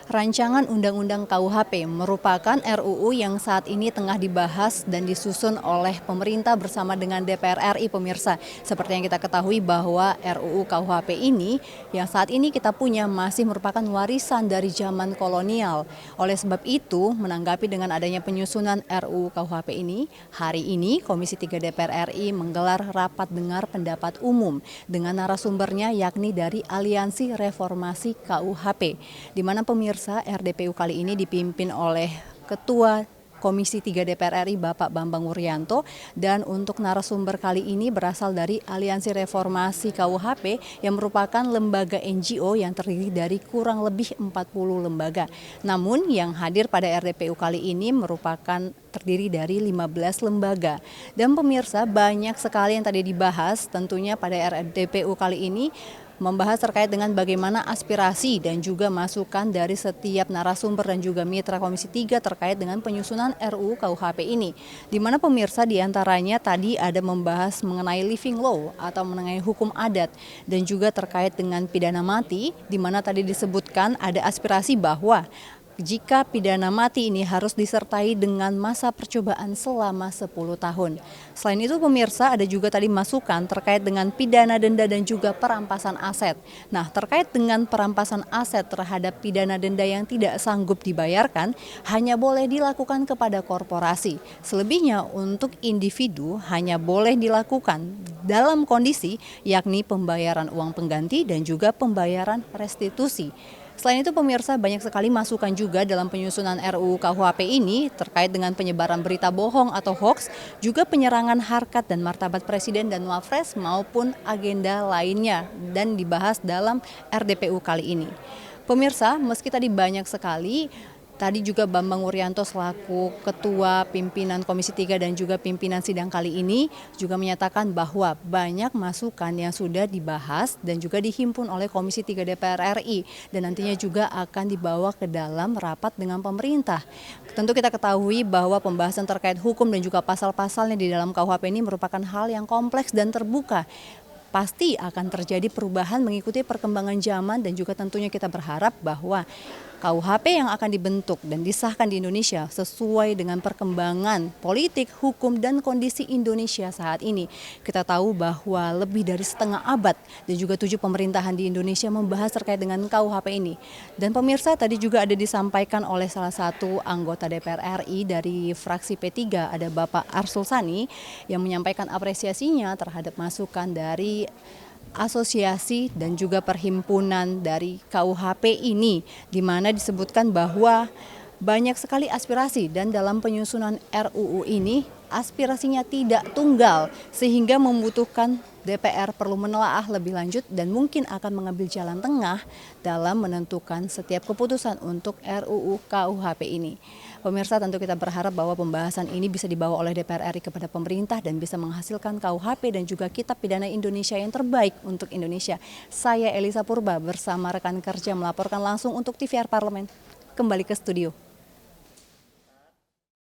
Rancangan Undang-Undang KUHP merupakan RUU yang saat ini tengah dibahas dan disusun oleh pemerintah bersama dengan DPR RI, pemirsa. Seperti yang kita ketahui bahwa RUU KUHP ini yang saat ini kita punya masih merupakan warisan dari zaman kolonial. Oleh sebab itu, menanggapi dengan adanya penyusunan RUU KUHP ini, hari ini Komisi 3 DPR RI menggelar rapat dengar pendapat umum dengan narasumbernya yakni dari Aliansi Reformasi KUHP, di mana pemirsa RDPU kali ini dipimpin oleh Ketua Komisi 3 DPR RI Bapak Bambang Wuryanto, dan untuk narasumber kali ini berasal dari Aliansi Reformasi KUHP yang merupakan lembaga NGO yang terdiri dari kurang lebih 40 lembaga. Namun yang hadir pada RDPU kali ini merupakan terdiri dari 15 lembaga. Dan pemirsa, banyak sekali yang tadi dibahas tentunya pada RDPU kali ini, membahas terkait dengan bagaimana aspirasi dan juga masukan dari setiap narasumber dan juga mitra Komisi 3 terkait dengan penyusunan RUU KUHP ini. Di mana pemirsa diantaranya tadi ada membahas mengenai living law atau mengenai hukum adat dan juga terkait dengan pidana mati, di mana tadi disebutkan ada aspirasi bahwa jika pidana mati ini harus disertai dengan masa percobaan selama 10 tahun. Selain itu pemirsa, ada juga tadi masukan terkait dengan pidana denda dan juga perampasan aset. Nah, terkait dengan perampasan aset terhadap pidana denda yang tidak sanggup dibayarkan hanya boleh dilakukan kepada korporasi. Selebihnya untuk individu hanya boleh dilakukan dalam kondisi yakni pembayaran uang pengganti dan juga pembayaran restitusi. Selain itu pemirsa, banyak sekali masukan juga dalam penyusunan RUU KUHP ini terkait dengan penyebaran berita bohong atau hoax, juga penyerangan harkat dan martabat Presiden dan Wapres maupun agenda lainnya dan dibahas dalam RDPU kali ini. Pemirsa, meski tadi banyak sekali, tadi juga Bambang Wuryanto selaku Ketua Pimpinan Komisi 3 dan juga pimpinan sidang kali ini juga menyatakan bahwa banyak masukan yang sudah dibahas dan juga dihimpun oleh Komisi 3 DPR RI dan nantinya juga akan dibawa ke dalam rapat dengan pemerintah. Tentu kita ketahui bahwa pembahasan terkait hukum dan juga pasal-pasalnya di dalam KUHP ini merupakan hal yang kompleks dan terbuka. Pasti akan terjadi perubahan mengikuti perkembangan zaman dan juga tentunya kita berharap bahwa KUHP yang akan dibentuk dan disahkan di Indonesia sesuai dengan perkembangan politik, hukum, dan kondisi Indonesia saat ini. Kita tahu bahwa lebih dari setengah abad dan juga 7 pemerintahan di Indonesia membahas terkait dengan KUHP ini. Dan pemirsa, tadi juga ada disampaikan oleh salah satu anggota DPR RI dari fraksi P3, ada Bapak Arsul Sani, yang menyampaikan apresiasinya terhadap masukan dari asosiasi dan juga perhimpunan dari KUHP ini, di mana disebutkan bahwa banyak sekali aspirasi dan dalam penyusunan RUU ini aspirasinya tidak tunggal sehingga membutuhkan DPR perlu menelaah lebih lanjut dan mungkin akan mengambil jalan tengah dalam menentukan setiap keputusan untuk RUU KUHP ini. Pemirsa, tentu kita berharap bahwa pembahasan ini bisa dibawa oleh DPR RI kepada pemerintah dan bisa menghasilkan KUHP dan juga Kitab Pidana Indonesia yang terbaik untuk Indonesia. Saya Elisa Purba bersama rekan kerja melaporkan langsung untuk TVR Parlemen. Kembali ke studio.